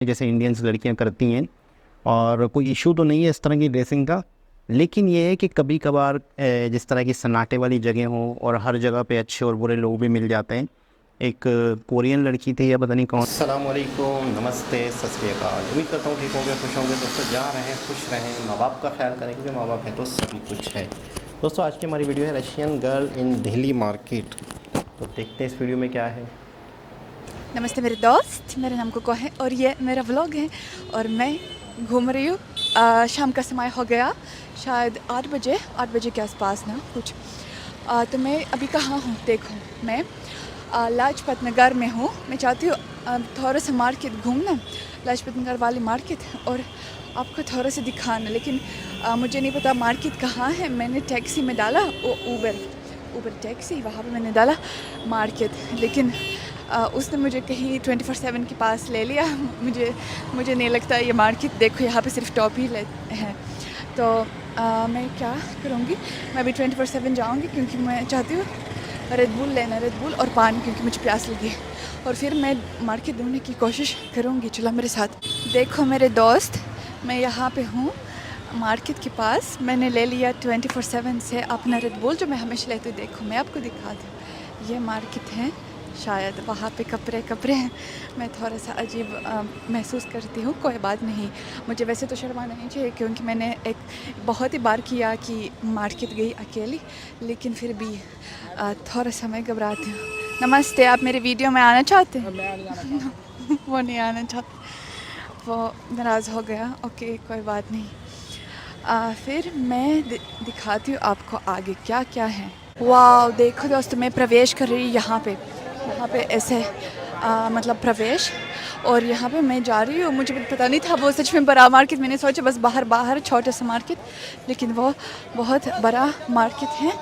जैसे इंडियंस लड़कियां करती हैं, और कोई इशू तो नहीं है इस तरह की ड्रेसिंग का। लेकिन ये है कि कभी कभार जिस तरह की सन्नाटे वाली जगह हो और हर जगह पे अच्छे और बुरे लोग भी मिल जाते हैं। एक कोरियन लड़की थी या पता नहीं कौन। अस्सलाम वालेकुम, नमस्ते, सत श्री अकाल। उम्मीद करता हूँ ठीक होंगे, खुश होंगे। दोस्तों जा रहे हैं, खुश रहें, माँ बाप का ख्याल करें, क्योंकि माँ बाप है तो सभी कुछ है। दोस्तों आज की हमारी वीडियो है Russian girl in Delhi market. तो देखते हैं इस वीडियो में क्या है। नमस्ते मेरे दोस्त, मेरा नाम कोको है और ये मेरा व्लॉग है और मैं घूम रही हूँ। शाम का समय हो गया, शायद 8 बजे के आसपास ना कुछ। तो मैं अभी कहाँ हूँ देखो, मैं लाजपत नगर में हूँ। मैं चाहती हूँ थोड़ा सा मार्केट घूमना, लाजपत नगर वाली मार्केट, और आपको थोड़ा सा दिखाना। लेकिन मुझे नहीं पता मार्केट कहाँ है। मैंने टैक्सी में डाला, वो ऊबर टैक्सी, वहाँ पे मैंने डाला मार्केट, लेकिन उसने मुझे कहीं 24/7 के पास ले लिया। मुझे नहीं लगता ये मार्केट। देखो यहाँ पे सिर्फ टॉप ही है। तो मैं क्या करूँगी, मैं अभी 24/7 जाऊँगी क्योंकि मैं चाहती हूँ रेड बुल लेना, रेड बुल और पानी, क्योंकि मुझे प्यास लगी है। और फिर मैं मार्केट ढूंढने की कोशिश करूँगी। चलो मेरे साथ। देखो मेरे दोस्त, मैं यहाँ पे हूँ मार्केट के पास। मैंने ले लिया 24/7 से अपना रेड बुल, जो मैं हमेशा लेती हूँ। देखो मैं आपको दिखा दूँ, ये मार्केट है, शायद वहाँ पे कपड़े हैं। मैं थोड़ा सा अजीब महसूस करती हूँ, कोई बात नहीं। मुझे वैसे तो शर्माना नहीं चाहिए, क्योंकि मैंने एक बहुत ही बार किया कि मार्केट गई अकेली, लेकिन फिर भी थोड़ा सा मैं घबराती हूँ। नमस्ते, आप मेरे वीडियो में आना चाहते हैं? वो नहीं आना चाहते, वो नाराज़ हो गया। ओके कोई बात नहीं। फिर मैं दिखाती हूँ आपको आगे क्या क्या है। वाह देखो दोस्तों, मैं प्रवेश कर रही हूँ यहाँ पे ऐसे मतलब प्रवेश, और यहाँ पे मैं जा रही हूँ। मुझे पता नहीं था वो सच में बड़ा मार्केट। मैंने सोचा बस बाहर छोटा सा मार्केट, लेकिन वो बहुत बड़ा मार्केट है।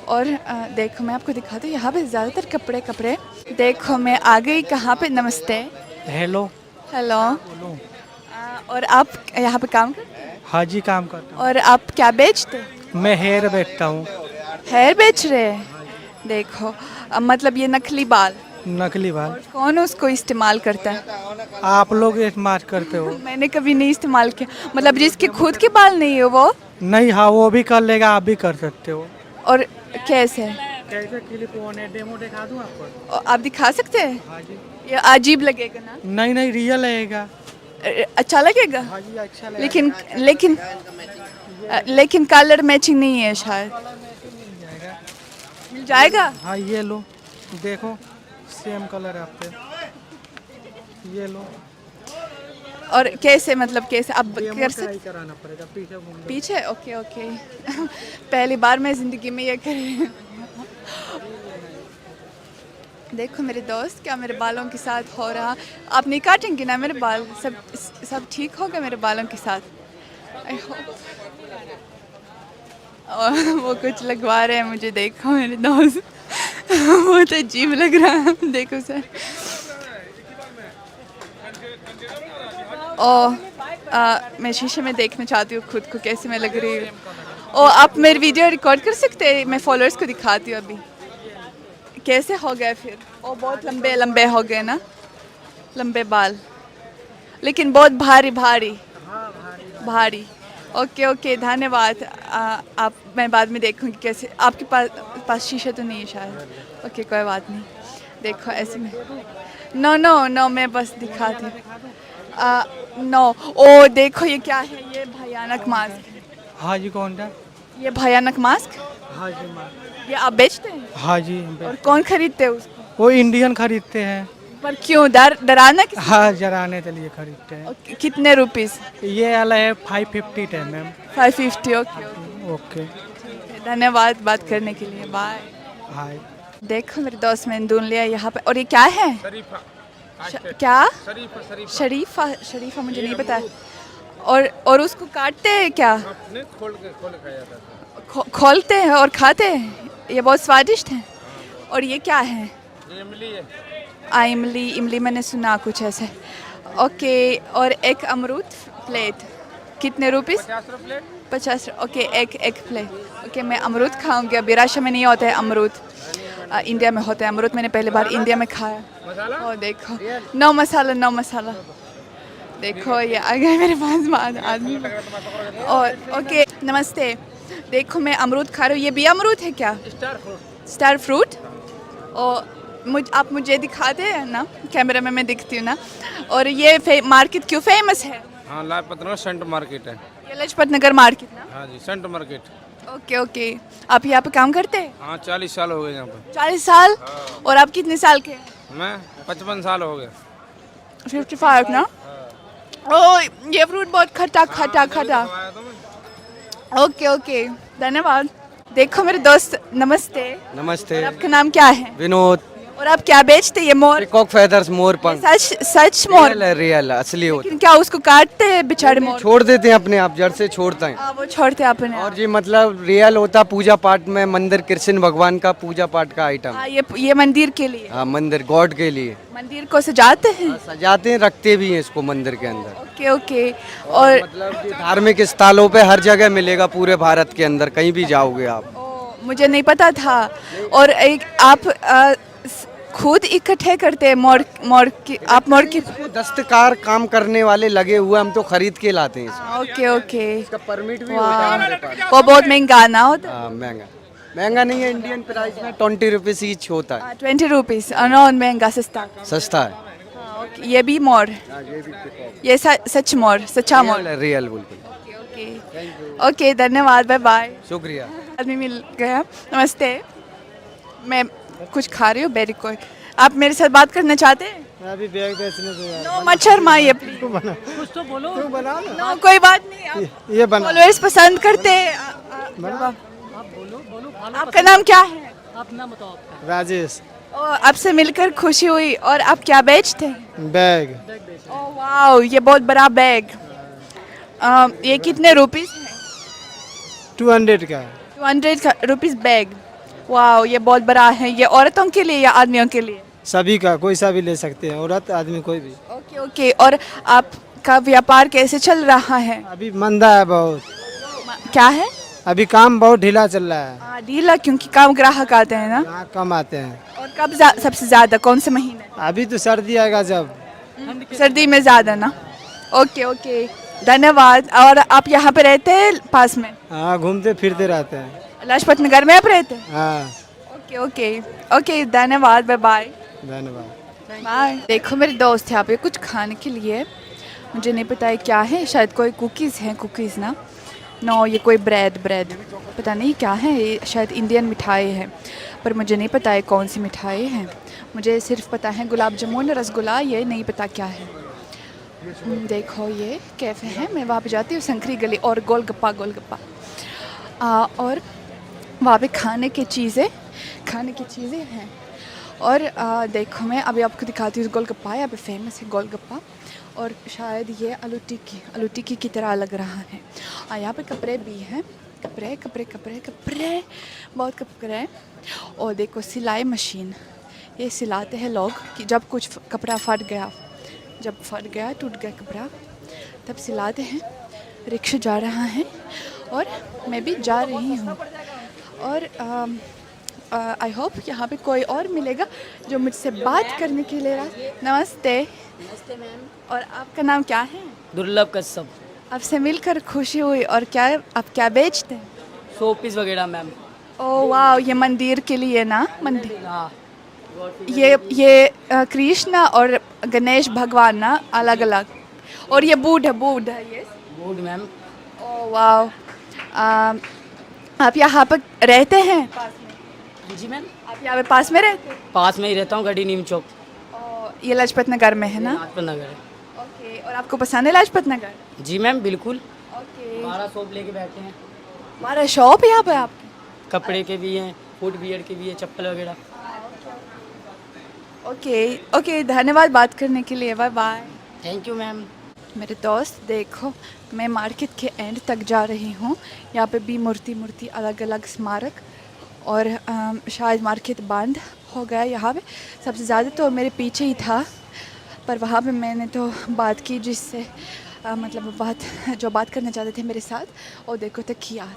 और देखो मैं आपको दिखाती हूँ, यहाँ पे ज़्यादातर कपड़े। देखो मैं आ गई कहाँ पे। नमस्ते। हेलो। हेलो। बोलो। और आप यहाँ पे काम करते हैं? हाँ जी, काम करता हूँ। और आप क्या बेचते हैं? मैं हेयर बेचता हूँ। हेयर बेच रहे हैं? देखो मतलब ये नकली बाल, नकली बाल। और कौन उसको इस्तेमाल करता है? आप लोग इस्तेमाल करते हो? मैंने कभी नहीं इस्तेमाल किया। मतलब जिसके खुद के बाल नहीं है वो? नहीं, हाँ वो भी कर लेगा, आप भी कर सकते हो। और कैसे? कैसे क्लिप ऑन है, डेमो दिखा दूँ आपको? आप दिखा सकते हैं? हाँ जी। ये अजीब लगेगा ना? नहीं नहीं, रियल लगेगा। अच्छा लगेगा? हाँ जी, अच्छा लगेगा। लेकिन लेकिन लेकिन कलर मैचिंग नहीं है शायद। मिल जाएगा? हाँ ये लो, देखो सेम कलर है आप पे, ये लो। और कैसे, मतलब कैसे आप डेमो कर सकते? ट्राई कराना पड़ेगा, पीछे घूम लो। पीछे? Okay okay. पहली बार मैं ज़िंदगी में ये कर रही हूँ। देखो मेरे दोस्त, क्या मेरे बालों के साथ हो रहा। आप नहीं काटेंगे ना मेरे बाल? सब ठीक होगा मेरे बालों के साथ? I hope. और वो कुछ लगवा रहे हैं मुझे। देखो मेरे दोस्त, बहुत अजीब लग रहा है। देखो सर। ओ मैं शीशे में देखना चाहती हूँ खुद को, कैसे मैं लग रही हूँ। ओ आप मेरी वीडियो रिकॉर्ड कर सकते हैं? मैं फॉलोअर्स को दिखाती हूँ अभी। कैसे हो गए फिर? ओ बहुत लंबे लंबे हो गए ना, लंबे बाल, लेकिन बहुत भारी भारी भारी। ओके ओके धन्यवाद। आप, मैं बाद में देखूँगी कैसे। आपके पास शीशा तो नहीं है शायद? ओके कोई बात नहीं। देखो ऐसे में, नो नो नो, मैं बस दिखाती हूँ। नो। ओ देखो ये क्या है, ये भयानक मास्क। हाँ जी, कौन सा? ये भयानक मास्क, हाँ जी माँ। ये आप बेचते हैं? हाँ जी, और कौन खरीदते हैं उसको? वो इंडियन खरीदते हैं। पर क्यों, डराना किसी? हाँ, जराने के लिए खरीदते हैं। कितने रुपीस? ये वाला है 550 है मैम। 550। Okay okay, okay. धन्यवाद बात करने के लिए, बाय। हाय। देखो मेरे दोस्त, मैंने ढूंढ लिया यहाँ पे। और ये क्या है? क्या? शरीफा मुझे नहीं पता है। और उसको काटते हैं क्या? खोलते हैं और खाते हैं? ये बहुत स्वादिष्ट है। और ये क्या है? इमली मैंने सुना कुछ ऐसे। ओके। और एक अमरूद प्लेट कितने रुपीस? 50। ओके एक प्लेट। ओके मैं अमरूद खाऊंगी। अभी रशिया में नहीं होता है अमरूद, इंडिया में होता है अमरूद। मैंने पहली बार इंडिया में खाया। और देखो, नो मसाला नो मसाला। देखो ये आ गए मेरे पास बाद आदमी। और ओके नमस्ते। देखो मैं अमरूद खा रही हूँ, ये भी अमरूद है क्या? Star fruit. और आप मुझे दिखाते हैं ना, कैमरा में मैं दिखती हूँ ना। और ये मार्केट क्यों फेमस है? हाँ, लाजपत नगर सेंट मार्केट है। ये लाजपत नगर मार्केट ना? हाँ जी, सेंट मार्केट। Okay okay. आप यहाँ पे काम करते हैं? हाँ, 40 साल हो गए यहाँ पे। 40 साल? और आप कितने साल के हैं? मैं 55 साल हो गए। 55 ना? ओ ये फ्रूट बहुत खट्टा खट्टा खट्टा। ओके ओके धन्यवाद। देखो मेरे दोस्त नमस्ते। नमस्ते। और आपका नाम क्या है? विनोद। और आप क्या बेचते हैं? ये मोर? पिकॉक फेदर्स, मोर पंख। सच सच मोर? रियल है, रियल असली होता लेकिन क्या उसको काटते हैं बेचारे है। मोर? छोड़ देते हैं अपने आप, जड़ से छोड़ते हैं। वो छोड़ते हैं अपने और आप। जी मतलब रियल होता पूजा पाठ में, मंदिर कृष्ण भगवान का पूजा पाठ का आइटम। ये मंदिर के लिए? हाँ, मंदिर गॉड के लिए मंदिर को सजाते हैं? सजाते हैं, रखते भी हैं इसको मंदिर के अंदर। Okay okay. और मतलब कि धार्मिक स्थलों पे हर जगह मिलेगा पूरे भारत के अंदर, कहीं भी जाओगे आप। मुझे नहीं पता था। और एक आप खुद इकट्ठे करते हैं मोर की? आप मोर की दस्तकार काम करने वाले लगे हुए, हम तो खरीद के लाते हैं इसको। Okay okay. इसका परमिट भी होता है हमारे पास। वो बहुत महंगा ना होता? हाँ, महंगा महंगा नहीं है, इंडियन प्राइस में 20 रुपीज ईच होता है। 20 रुपीज? नॉन महंगा, सस्ता। सस्ता है। ओके। ये भी मोर? ये सच मोर, सच्चा मोर? रियल बिल्कुल। ओके ओके धन्यवाद, बाय बाय। शुक्रिया। आदमी मिल गया। नमस्ते। मैं कुछ खा रही हूँ बेरी कोई। आप मेरे साथ बात करना चाहते हैं? मैं अभी बैग बेचने से नो मच्छर माइए प्लीज। कुछ तो बोलो। तू बना ना। नो कोई बात नहीं। आप ये बना। फॉलोअर्स पसंद करते हैं। आपका नाम क्या है? राजेश। आपसे मिलकर खुशी हुई। और आप क्या बेचते हैं? बैग। ओह वाओ, ये बहुत बड़ा बैग। ये कितने रुपीस है? 200 का। 200 रुपीस बैग। वाओ, ये बहुत बड़ा है। ये औरतों के लिए या आदमियों के लिए? सभी का, कोई सा भी ले सकते हैं, औरत आदमी कोई भी। Okay okay. और आपका व्यापार कैसे चल रहा है? अभी मंदा है बहुत। क्या है? अभी काम बहुत ढीला चल रहा है। ढीला क्योंकि कम ग्राहक आते हैं ना? यहाँ कम आते हैं। और कब सबसे ज्यादा कौन से महीने? अभी तो सर्दी आएगा जब। सर्दी में ज्यादा ना? ओके ओके धन्यवाद। और आप यहाँ पे रहते हैं पास में? हाँ, घूमते फिरते रहते हैं। लाजपत नगर में आप रहते हैं? हाँ। ओके ओके ओके धन्यवाद, बाय बाय। धन्यवाद। बाय। देखो मेरे दोस्त यहाँ पे कुछ खाने के लिए, मुझे नहीं पता है क्या है, शायद कोई कुकीज़ हैं, कुकीज़ ना? नो, ये कोई ब्रेड पता नहीं क्या है। ये शायद इंडियन मिठाई है, पर मुझे नहीं पता है कौन सी मिठाई है। मुझे सिर्फ पता है गुलाब जामुन, रसगुल्ला, ये नहीं पता क्या है। देखो ये कैफ़े है, मैं वहाँ पे जाती हूँ, संकरी गली। और गोलगप्पा और वहाँ पे खाने की चीज़ें हैं। और देखो मैं अभी आपको दिखाती हूँ गोलगप्पा। यहाँ पे फेमस है गोलगप्पा। और शायद ये आलू टिक्की की तरह लग रहा है। यहाँ पे कपड़े भी हैं, कपड़े बहुत कपड़े हैं। और देखो सिलाई मशीन, ये सिलाते हैं लोग कि जब कुछ कपड़ा फट गया, टूट गया कपड़ा, तब सिलाते हैं। रिक्शा जा रहा है और मैं भी जा रही हूँ। और आई होप यहाँ पे कोई और मिलेगा जो मुझसे बात करने के लिए नमस्ते। नमस्ते मैम। और आपका नाम क्या है? दुर्लभ कश्यप। आपसे मिलकर खुशी हुई। और आप क्या बेचते हैं? शो पीस वगैरह मैम। ओह वाह, ये मंदिर के लिए ना? मंदिर। हाँ। ये कृष्ण और गणेश भगवान ना, अलग अलग। और ये बुद्ध है ये? Good ma'am. ओह वाह। आप यहाँ पर रहते हैं? जी मैम। आप यहाँ पे पास में रहते हैं? पास में ही रहता हूँ, गढ़ी नीम चौक। ये लाजपत नगर में है ना? लाजपत नगर है। ओके। और आपको पसंद है लाजपत नगर? जी मैम बिल्कुल। ओके। 12 शॉप लेके बैठे हैं। हमारा शॉप यहाँ पे आपके? कपड़े के भी हैं, फुटवियर के भी है, चप्पल वगैरह। ओके धन्यवाद बात करने के लिए, bye bye. Thank you ma'am. मेरे दोस्त देखो, मैं मार्केट के एंड तक जा रही हूँ। यहाँ पे भी मूर्ति अलग अलग स्मारक। और शायद मार्केट बंद हो गया यहाँ पे। सबसे ज़्यादा तो मेरे पीछे ही था, पर वहाँ पे मैंने तो बात की जिससे मतलब जो बात करना चाहते थे मेरे साथ। और देखो तकिया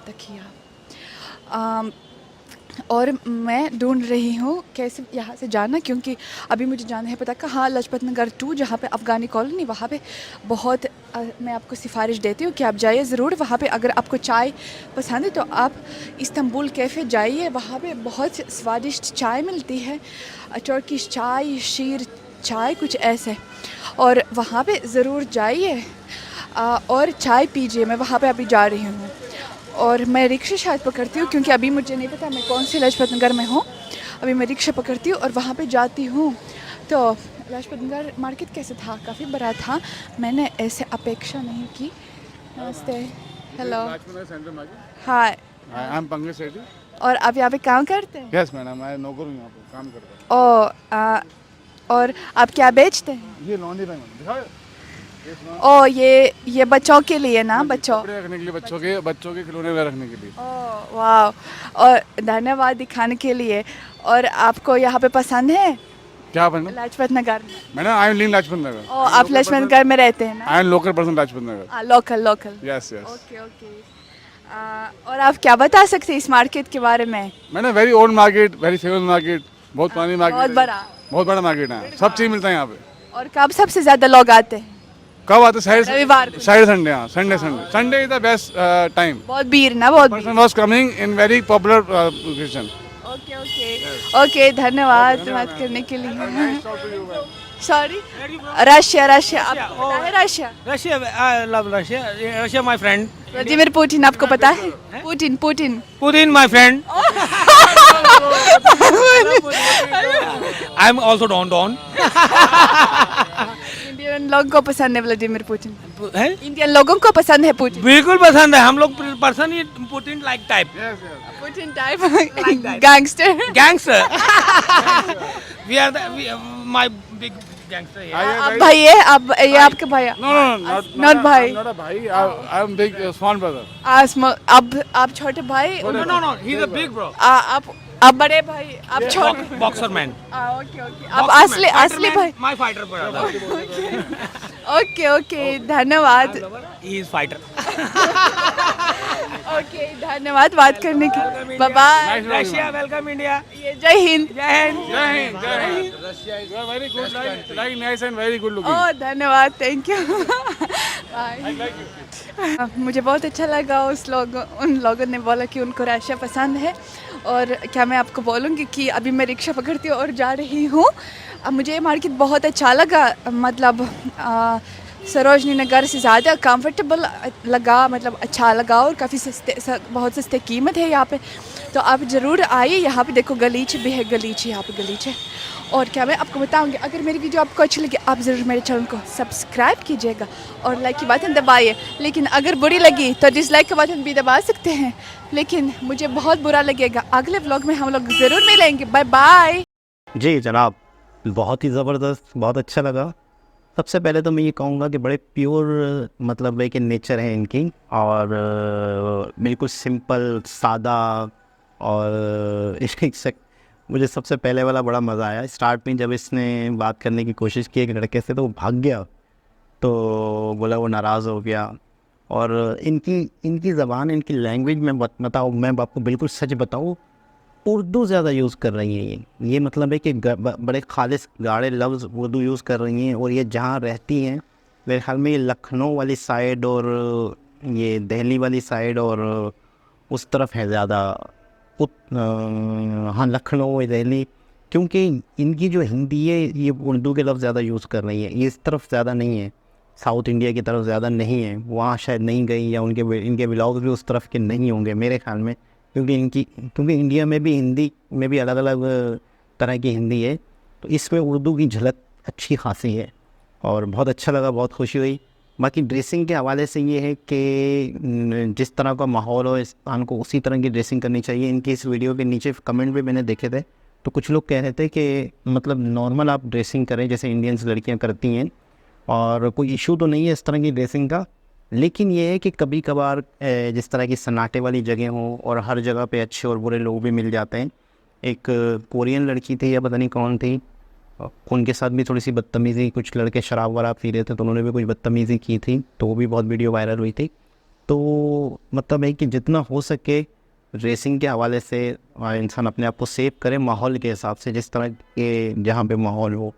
और मैं ढूंढ रही हूँ कैसे यहाँ से जाना, क्योंकि अभी मुझे जाना है पता कहाँ, लाजपत नगर 2 जहाँ पे अफ़गानी कॉलोनी, वहाँ पे बहुत मैं आपको सिफारिश देती हूँ कि आप जाइए ज़रूर वहाँ पे। अगर आपको चाय पसंद है तो आप इस्तांबुल कैफ़े जाइए, वहाँ पे बहुत स्वादिष्ट चाय मिलती है, टर्किश चाय, शीर चाय कुछ ऐसे, और वहाँ पे ज़रूर जाइए और चाय पीजिए। मैं वहाँ पे अभी जा रही हूँ और मैं रिक्शा शायद पकड़ती हूँ, क्योंकि अभी मुझे नहीं पता मैं कौन सी लाजपत नगर में हूँ। अभी मैं रिक्शा पकड़ती हूँ और वहाँ पे जाती हूँ। तो लाजपत नगर मार्केट कैसे था, काफ़ी बड़ा था, मैंने ऐसे अपेक्षा नहीं की। नमस्ते, hello, hi. I am Pankaj Sethi. और आप यहाँ पे काम करते हैं? यस मैडम, मैं नौकर हूँ यहाँ पे, काम करता हूँ। और आप क्या बेचते हैं? ये लॉन्ड्री मैम, दिखाओ। ये बच्चों के लिए ना, बच्चों कपड़े रखने के लिए, बच्चों के खिलौने वगैरह रखने के लिए। वाह, और धन्यवाद दिखाने के लिए। और आपको यहाँ पे पसंद है क्या मैडम? लाजपत नगर में? Madam I am living Lajpat Nagar. आप लाजपत नगर में रहते हैं ना? I am local person Lajpat Nagar. Local. Yes yes. Okay. और आप क्या बता सकते हैं इस मार्केट के बारे में? मैंने very old market, very famous market, बहुत पुरानी मार्केट, बहुत बड़ा मार्केट है, सब चीज़ मिलता है यहाँ पे। और कब सबसे ज़्यादा लोग आते हैं? कब आते हैं? रविवार को। संडे, हाँ, Sunday is the best time. बहुत भीड़ ना, बहुत भीड़। Person was coming in very popular location. Okay, धन्यवाद बात करने के लिए। Sorry, Russia. आपको पता है Russia? Russia, I love Russia. Russia, my friend. Vladimir Putin आपको पता है? Putin Putin, my friend. I'm also Don. Indian लोगों को पसंद है व्लादिमीर पुतिन? है? इंडियन लोगों को पसंद है पुतिन? बिल्कुल पसंद है, हम लोग person he Putin like type. Putin type gangster. Gangster. My big gangster here. आप भाई है, आप ये आपके भाई? Not भाई। not a भाई, I am big small brother. आप छोटे भाई? No, he's a big bro. आप बड़े भाई, आप छोटे? Boxer man. ओके। आप असली भाई? My fighter brother. ओके, धन्यवाद। He is fighter. ओके, धन्यवाद बात करने की। Bye bye. Russia, welcome India. जय हिंद। Jai Hind. You are very good, like nice and very good looking. धन्यवाद, thank you. I like you. मुझे बहुत अच्छा लगा उन लोगों ने बोला कि उनको रशिया पसंद है। और क्या मैं आपको बोलूँगी कि अभी मैं रिक्शा पकड़ती हूँ और जा रही हूँ। मुझे ये मार्केट बहुत अच्छा लगा, मतलब सरोजनी नगर से ज़्यादा कंफर्टेबल लगा, मतलब अच्छा लगा, और काफ़ी बहुत सस्ते कीमत है यहाँ पे। तो आप ज़रूर आइए, यहाँ पे देखो गलीचे भी है, यहाँ पे गलीचे। और क्या मैं आपको बताऊंगी, अगर मेरी वीडियो आपको अच्छी लगी आप ज़रूर मेरे चैनल को सब्सक्राइब कीजिएगा और लाइक की बटन दबाइए। लेकिन अगर बुरी लगी तो डिसलाइक का बटन भी दबा सकते हैं, लेकिन मुझे बहुत बुरा लगेगा। अगले व्लॉग में हम लोग ज़रूर मिलेंगे। Bye bye. जी जनाब, बहुत ही ज़बरदस्त, बहुत अच्छा लगा। सबसे पहले तो मैं ये कहूँगा कि बड़े प्योर मतलब है कि नेचर है इनकी, और बिल्कुल सिंपल सादा, और मुझे सबसे पहले वाला बड़ा मज़ा आया। स्टार्ट में जब इसने बात करने की कोशिश की एक लड़के से तो वो भाग गया, तो बोला वो नाराज़ हो गया। और इनकी ज़बान, इनकी लैंग्वेज में बताऊँ, मैं आपको बिल्कुल सच बताऊँ, उर्दू ज़्यादा यूज़ कर रही हैं ये मतलब है कि बड़े खालिस गाढ़े लफ्ज़ उर्दू यूज़ कर रही हैं। और ये जहाँ रहती हैं मेरे ख्याल में ये लखनऊ वाली साइड और ये दिल्ली वाली साइड और उस तरफ है ज़्यादा, हाँ लखनऊ दिल्ली, क्योंकि इनकी जो हिंदी है ये उर्दू के लफ्ज़ ज़्यादा यूज़ कर रही है। ये इस तरफ ज़्यादा नहीं है, साउथ इंडिया की तरफ ज़्यादा नहीं है, वहाँ शायद नहीं गई, या इनके व्लॉग्स भी उस तरफ के नहीं होंगे मेरे ख्याल में, क्योंकि इंडिया में भी हिंदी में भी अलग अलग तरह की हिंदी है, तो इसमें उर्दू की झलक अच्छी खासी है। और बहुत अच्छा लगा, बहुत खुशी हुई। बाकी ड्रेसिंग के हवाले से ये है कि जिस तरह का माहौल हो इंसान को उसी तरह की ड्रेसिंग करनी चाहिए। इनके इस वीडियो के नीचे कमेंट भी मैंने देखे थे, तो कुछ लोग कह रहे थे कि मतलब नॉर्मल आप ड्रेसिंग करें जैसे इंडियंस लड़कियां करती हैं, और कोई इशू तो नहीं है इस तरह की ड्रेसिंग का, लेकिन ये है कि कभी कभार जिस तरह की सन्नाटे वाली जगह हों और हर जगह पे अच्छे और बुरे लोग भी मिल जाते हैं। एक कोरियन लड़की थी या पता नहीं कौन थी, उनके साथ भी थोड़ी सी बदतमीज़ी, कुछ लड़के शराब वराब पी रहे थे तो उन्होंने भी कुछ बदतमीज़ी की थी, तो वो भी बहुत वीडियो वायरल हुई थी। तो मतलब है कि जितना हो सके रेसिंग के हवाले से इंसान अपने आप को सेव करे माहौल के हिसाब से, जिस तरह के जहाँ पे माहौल हो।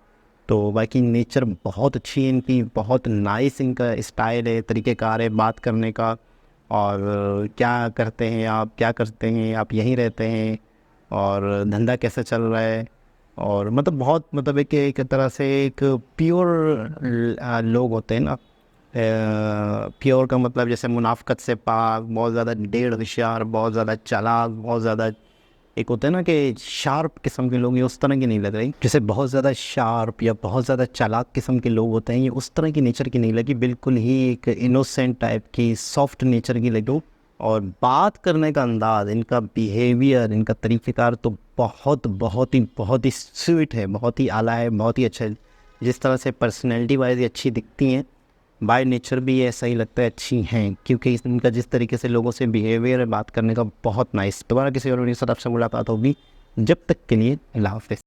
तो बाकी नेचर बहुत अच्छी है इनकी, बहुत नाइस इनका स्टाइल है, तरीक़ेकार है बात करने का। और क्या करते हैं आप, क्या करते हैं आप, यहीं रहते हैं, और धंधा कैसे चल रहा है, और मतलब बहुत मतलब एक तरह से एक प्योर लोग होते हैं ना। प्योर का मतलब जैसे मुनाफ़क़त से पाक, बहुत ज़्यादा डेढ़ होशियार, बहुत ज़्यादा चालाक, बहुत ज़्यादा एक होते हैं ना कि शार्प किस्म के लोग, ये उस तरह की नहीं लग रही। जैसे बहुत ज़्यादा शार्प या बहुत ज़्यादा चालाक किस्म के लोग होते हैं, ये उस तरह की नेचर की नहीं लगी, बिल्कुल ही एक इनोसेंट टाइप की सॉफ्ट नेचर की लगी। और बात करने का अंदाज़, इनका बिहेवियर, इनका तरीक़ेकार तो बहुत ही स्वीट है, बहुत ही आला है, बहुत ही अच्छा है। जिस तरह से पर्सनैलिटी वाइज अच्छी दिखती हैं, बाय नेचर भी ऐसा ही लगता है अच्छी हैं, क्योंकि इनका जिस तरीके से लोगों से बिहेवियर है बात करने का बहुत नाइस। दोबारा किसी और वीडियो के साथ आपसे मुलाकात होगी, जब तक के लिए अल्लाह हाफ़िज़।